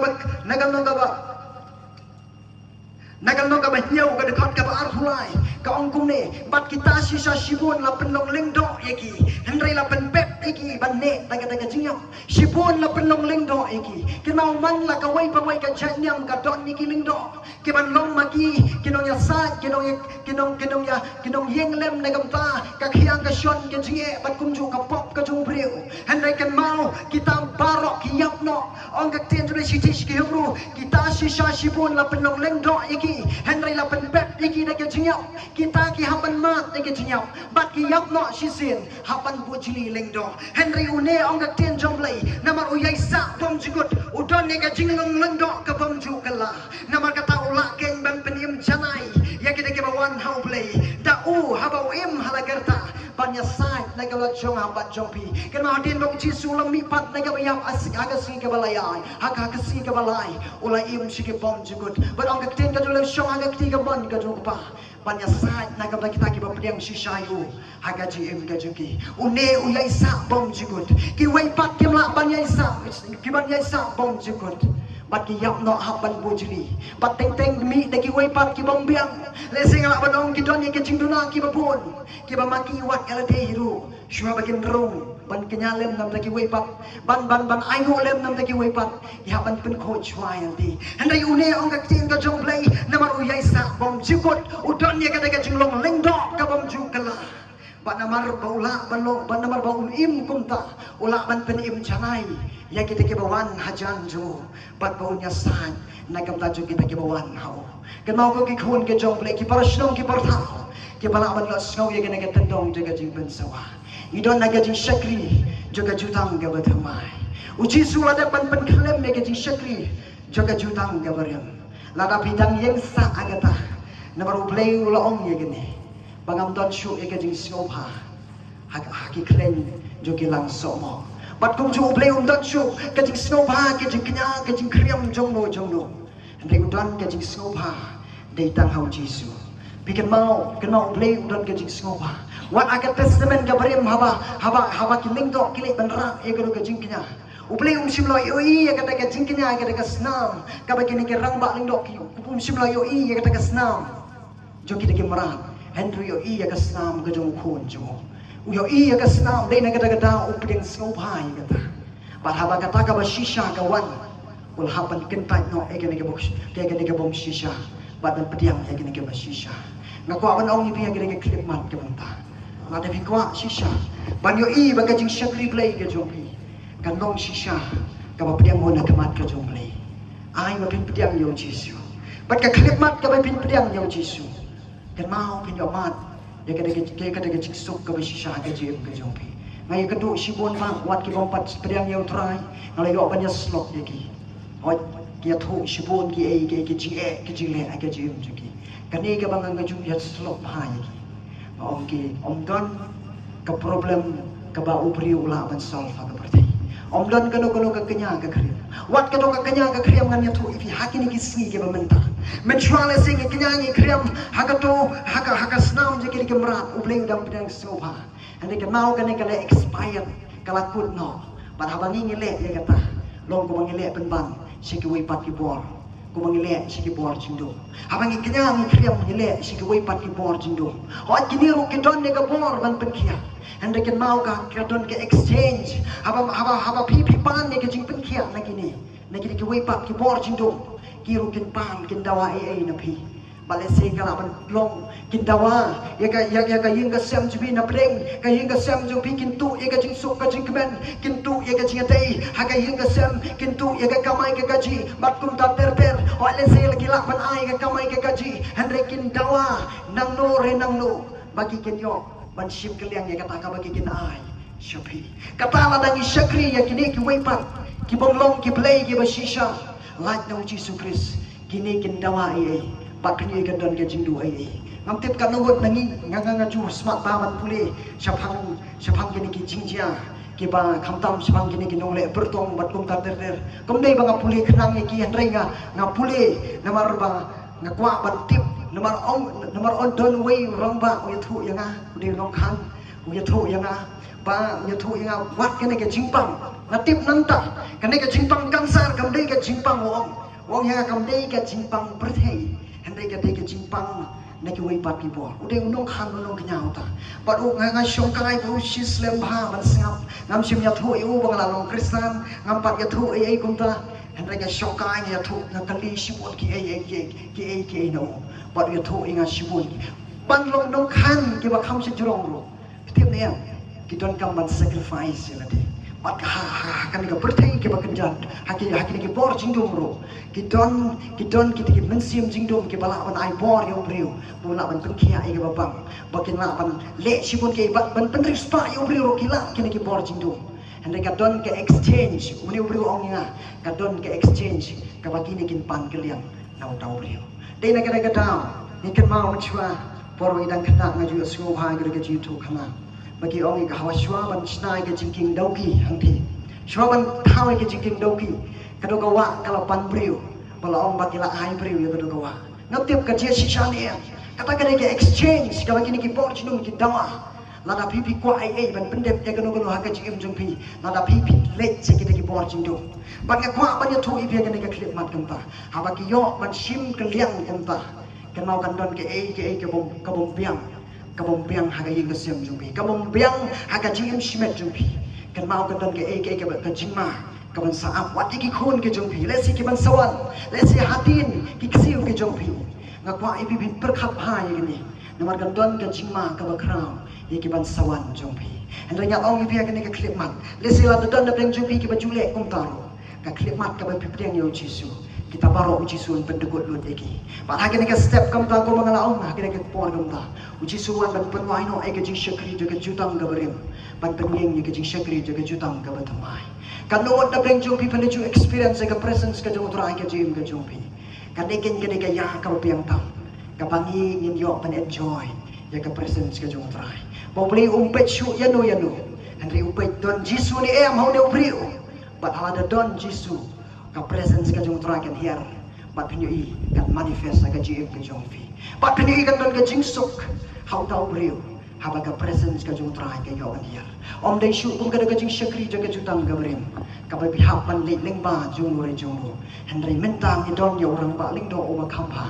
nagal nong ka nyau ka dekat ka arhulai ka ongkum ne bat kita sisa sibun la penong lingdo yaki hendrai la pen pep yaki banne daga jingyam sibun la penong lingdo yaki kinau man la ka wai pawai ka janyam ka don yaki lingdo ke ban long maki kinong ya sa kinong yeng lem nagam ta ka khiang ka shon ke jinge bat kumju ka pop ka jung priu hendrai kan mau kita barok yap no ong ka tin tu sitish ki hebru kita sisa sibun la penong lingdo yaki Henry la pen pep iki da ke jinyap kita ki hapan mat da ke jinyap bat ki yap no shisin hapan bujli lengdo Henry une ong ka tien jomplay namar uyai sa bom jigut udon ne ka jinglong lengdo ka bom ju kala namar kata ula keng ban penim janai ya kita ke bawan hau play da habau im halagerta banya sai na ka la chong hapat jompi kan ma din bok chi sulam mi pat na ka bayap asik agasi ka balayai haka kasi ka balai ula im shike bom jigut but ong ka tien ka shong aga ketiga ban ka jumpa banya sai na ka kita ki bapdiang shishayu haga ji im ka juki une uyai sa bom jigut ki wai pat ki mla banya isa ki banya isa bom jigut bat ki yap no hapan bujli bat teng mi de ki wai pat ki bom biang le sing la banong ki don ye ki jingduna ki babon ki ba maki wat ala de hiru shua bagin rong ban kenyalem nam taki wai pat ban ai ngo lem nam taki wai pat ya ban pen ko chwai aldi handai une ong ka tin ka jong play namar uyai sa bom jikot udon ye ka de ka jinglong lengdo ka bom ju kala ban namar baula ban namar baul im kumta ula ban pen im chanai ya kita ke bawan hajan jo bat baunya san nagam tajo kita ke bawan hau kan mau ko ki khun ke jong play ki parashnong ki parthau ki bala ban la snow ye ke tendong jaga jing ben sawa idon naga jing shakri jaga jutang ga bathamai uji sula de pan klem ne ke jing shakri jaga jutang ga barem lada bidang yang sa agata na baru play ula ong ye gene bangam don shu ye ke jing snopha haki klen jogi lang somo bat kum ju play don shu ke jing snopha ke jing knya ke jing kriam jongno ndai udon ke jing snopha dei tang hau jisu bikin mau kenau play udon ke jing snopha wat akan testament ka barem haba kiling do kile benra e garo ka jingknya uplay simlo yoi ya kata ka jingknya ka ka snam ka ba kini ke rang ba ling do ki simlo yoi ya kata ka snam jo ki ke maran henry yoi ya ka snam ka jong khon jo yoi ya ka snam dei na kata ka da upding snopha ya kata ba haba kata ka ba shisha ka wan ul hapan kentai no e ke box ke bom shisha ba dan pediang e ke ba shisha ngaku awan ong ni ke klip mat ke bunta ngada fikwa shisha banyo i baga jing shakri play ke jompi kan long shisha ka ba pediang mona kemat ke jomplay ai ma pin pediang yo jisu bat ka klip mat ka ba pin pediang yo jisu kan mau pin yo mat ya ka de jing suk ka ba shisha ke jim ke jompi ngai ka du sibon ma wat ki bompat pediang yo trai ngalai yo banya slok ye ki hoi ki thu sibon ki e ke jing le ke jim juki kan ni ka bang ka jum ya slok ha ye ki om don ke problem ke ba upri ula ban solve ka berarti om don kano ka kenya ka kriam wat kano ka kenya ka kriam ngan ya tu ifi hakini ki singi ke bamenta Mencuali sing kenyanyi kriam hakato hakasnaum je kini kemerat ubleng dam pedang sopa. Ande ke mau kan kale expired kalakut no. Pat habangi ngile ya kata. Long ko mangile penban siki wi pat ki bor. Ko mangile siki bor jindo. Habangi kenyanyi kriam ngile siki wi pat ki bor jindo. Hot kini ru kidon ne ka bor ban penkia. Ande ke mau ka kadon ke exchange. Haba pipi pan ne ke jing penkia na kini. Na kini ki wi pat ki bor jindo. Kiru kin pan kin dawa ai na pi balese kala ban long kin dawa ya ka yin ka sem jubi na preng ka yin ka sem jubi kin tu ya ka jing sok ka jing kmen kin tu ya ka jing tei ha ka yin ka sem kin tu ya ka kamai ka gaji mat kum ta ter balese lagi la ban ai ka kamai ka gaji andre kin dawa nang no bagi kin yo ban ship keliang ya kata ka bagi kin ai shapi kata la dangi shakri ya kini ki wepat ki bonglong ki play ki bashisha like na Jesus Christ kini kin dawa ai pat kini kan don ke jingdu ai ngam tip kan ngot nangi nganga ju smart ba man pule syapang kini ki jingjia ki ba khamtam syapang kini ki nongle bertong bat kum ta ter kom dei ba ngapule khnang ki handrai ngapule namar ba ngakwa ban tip namar on don way rong ba u thu yanga di long khan u thu yanga ba u thu yanga wat kini ke jingpang natip nanta kene ke jingpang kansar kamdei ke jingpang wong ya kamdei ke jingpang berthei hendai ke dei ke jingpang na ki wei pat ki bo ude unong khan unong knyau ta pat u nga shongkai bu shislem bha ban singap ngam sim ya thu u bang la long kristan ngam pat ya thu ai kumta hendai ke shongkai ya thu na kali shibot ki ai no pat ya thu inga shibot ban long nong khan ki ba kham se jrong ro tip ne ki don kam ban sacrifice ya de pat kan ka berthei ke bakenjan haki ke bor jingdum ro kidon ki mensiam jingdum ke bala ban ai bor yo breu bola ban penkia ai ke babang bakin la ban le sibun ke ban penri spa yo breu ro kila kini ke bor jingdum hande ka don ke exchange uni breu onginga ka don ke exchange ka bakini kin pan keliang nau tau breu dei na ka dau ni kan mau chua por idang kena ngaju sngo ha ke jitu kana bagi orang yang hawa shwa ban snai ke jingking dauki hangti shwa ban thau ke jingking dauki kado gawa kalau pan breu bala ong bagi la ai breu ya kado gawa ngaptip ka je shisha ne kata ke exchange ka bagi ni ki por chinum ki dawa lada pipi kwa ai ban pendep ya kado ha ka jingim jungpi lada pipi let se ki por chindu ban ka kwa ban ya thu i pia ke klip mat kanta ha bagi yo ban sim ke liang kanta kan mau kan don ke bom biang kabom biang haga ying sem jumpi kabom biang haga jingim shimet jumpi kan mau ka don ke ka jingma kaban saap wat ki khun ke jumpi lesi ki ban sawan lesi hatin ki ksiu ke jumpi ngakwa ibi bin perkhap ha yini namar kan don ke jingma ka bakrau ye ki ban sawan jumpi hendanya ong ibi ka ne ka klipmat lesi la don da beng jumpi ki bajule kum taro ka klipmat ka ba pipdeng yo jisu kita baro uji suan pendegut lut eki pat hake ke step kam ta ko mangala ong hake ke por kam ta uji suan ban penwai no ai ke jing shakri jaga jutang ga berim ban penyeng ni ke jing shakri jaga jutang ga batamai kan no da bring jumpi penju experience ga presence ka jong trai ke jim ga jumpi kan deken ke ya ka piang tam ka bangi nin yo pan enjoy ya ka presence ka jong trai bo beli umpet shu yanu henry umpet don jisu ni em hau ne ubriu but ada don jisu ka presence ka jong traken here bat pinyi kan manifest ka jim ka jong fi bat pinyi kan don ka jing sok how tau breu haba ka presence ka jong trai ka yo here om dei shu kum ka jing shakri jaga jutang ka brem ka ba bi hapan le leng ba jong re jong ro hendrai mentang i don yo rang ba ling do o ma khampa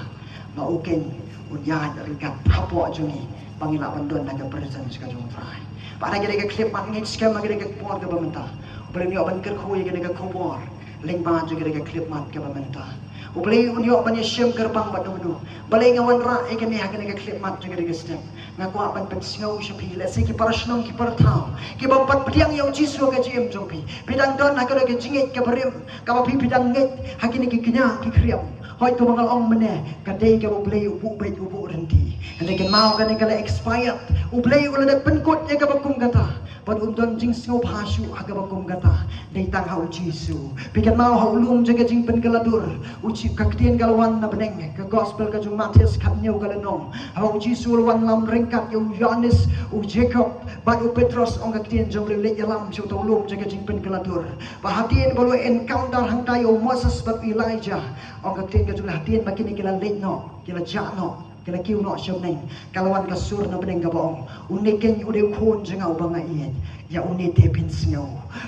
ma uken unya ring ka hapo jongi pangila bandon na ka presence ka jong trai ba na ka clip mat ngit scam ma ka por ka ba menta brem yo ban ker khoi ka khobor leng ba juga dengan klip mat ke bamenta ublei unyo ban yeshem gerbang badu balai ngawan ra e kene ha dengan klip mat juga dengan step ngakwa ban pensngau shapi lesi ki parashnong ki parthau ki bampat pediang yo jisu ka jim jompi bidang don ha ka jingit ka barim ka pi bidang ngit ha kini ki kenya ki kriam hoi tu mangal ong mene ka dei ka ublei ubu bai ubu renti ane kan mau ka ne kala expired ublei ulada penkot ya ka bakum kata pan undon jing sngau bhasu aga bakum kata dei tang hau jisu pikan mau hau lum jaga jing pen kaladur uci kaktian galwan na beneng ka gospel ka jung Matius kat nyau galanong hau jisu lawan lam rengkat yo Yohanes u Jacob bat u Petrus ong kaktian jong le yalam chu to lum jaga jing pen kaladur bahatien balu encounter hang tayo Moses bat Elijah ong kaktian ke jumlah hatin makin kila late no kila ja no kila kiu no syom neng kalawan ka sur na beneng ka baong uniken ude khon jengau banga ien ya uni te pin snow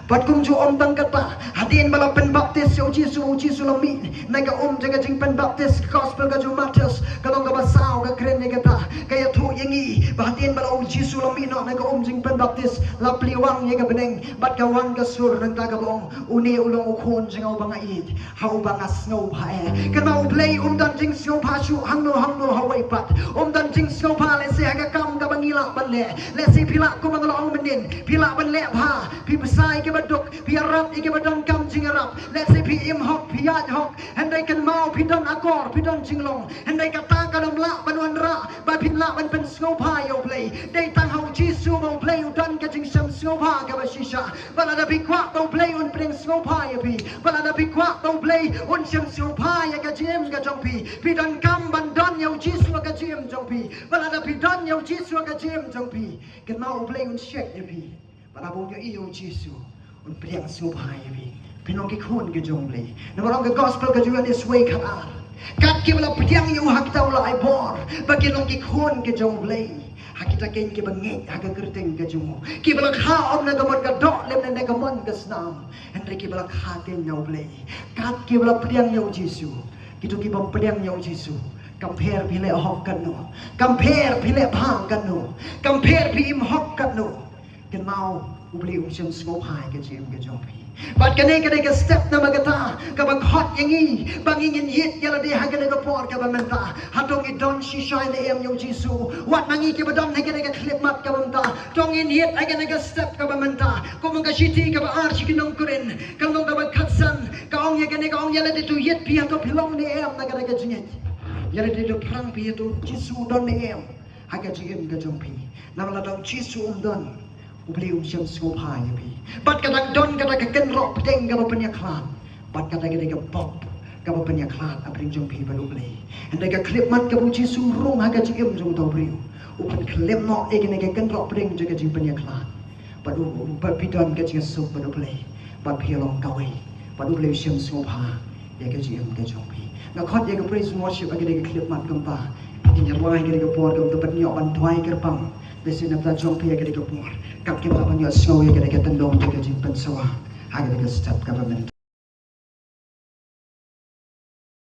pat kum ju om tang kata hatin bala pen baptis yo jisu lamin na ka jaga jing pen baptis gospel ka ju matters kalong ka basau ka kren ne kata kaya thu yengi bahatin bala jisu lamin no na ka jing pen baptis la pliwang ye ka beneng bat ka wan ka sur nang ta ka baong uni ulong khon jengau banga ien hau banga snow pa kan mau play dan jing snow pa shu hang no hawai pat dan jing snow pa le se ha ka kam ka bangila ban le se pila ko mang long menin pila ban le ha pi besai ke baduk pi arab ke badan kam jing arab le se pi im hok pi yat hok handai kan mau pi don akor pi don jing long handai ka ta ka dom la ban wan ra ba pin la ban pen snow pa yo play dei tang hau chi su mo play dan ka jing sam snow pa ka ba shisha bala da pi kwa to play un pring snow pa ya pi bala da pi kwa to play un sam snow pa ya ka jim ka jong pi don kam ban don yo chi su ka jim jong pi bala da pi don yo chi su ka jim jong pi kan mau play un shake ya pi bala bong yo iyo Jesu un priang snow pa ya pi pinong ki khon ke jong le na barang ke gospel ka juan is way khat kat ke bala priang yo hak taw la ai bor bagi long ki khon ke jong le hakita ken ke bangit haga kerteng ke jong ki bala kha om na gamon ka dok lem na gamon ka snam andre ki bala kha ten yo le kat ke bala priang yo Jesu kitu ki bam priang yo Jesu compare pile hok kan no compare pile phang kan no compare pi im hok kan no kan mau ubli sim sngop hai ke jim ke jong pi bat kane kane ke step na magata ka bang hot yangi bang ingin yit yala de ha kane ka por ka bamenta hatong I don shi shai le em yo Jesu wat mangi ke badon ha kane ka clip mat ka bamenta tong in yit ha kane ka step ka bamenta ko mong ka shiti ka ba ar shi kinong kurin ka mong ka ba khatsan ka ong ye kane ka ong yala de tu yit pi to pilong ne em na kane ka jingit yala de tu prang pi to Jesu don ne em ha ka jingim ka jong pi na la dong Jesu don ubli siam sngop hai pi bat kadang don kada ka ken rok pedeng ka penya klan bat kada ka pop ka penya klan abring jong pi balu ubli anda ka klip mat ka buci surung ha ka jim jong to bri upan klip no e ka ken rok pedeng jaga jing penya klan bat bat pidon ka jing sup balu ubli bat pi long ka we bat ubli siam sngop ha ya ka jim ka jong pi na khot ya ka praise worship ka klip mat kam ta in ya wai ka por ka bat nyo ban thwai ka pam Desi na jong pi ka por kap ke ba nyo snow ya ka tendong ka jing pen sawa ha ka step ka ba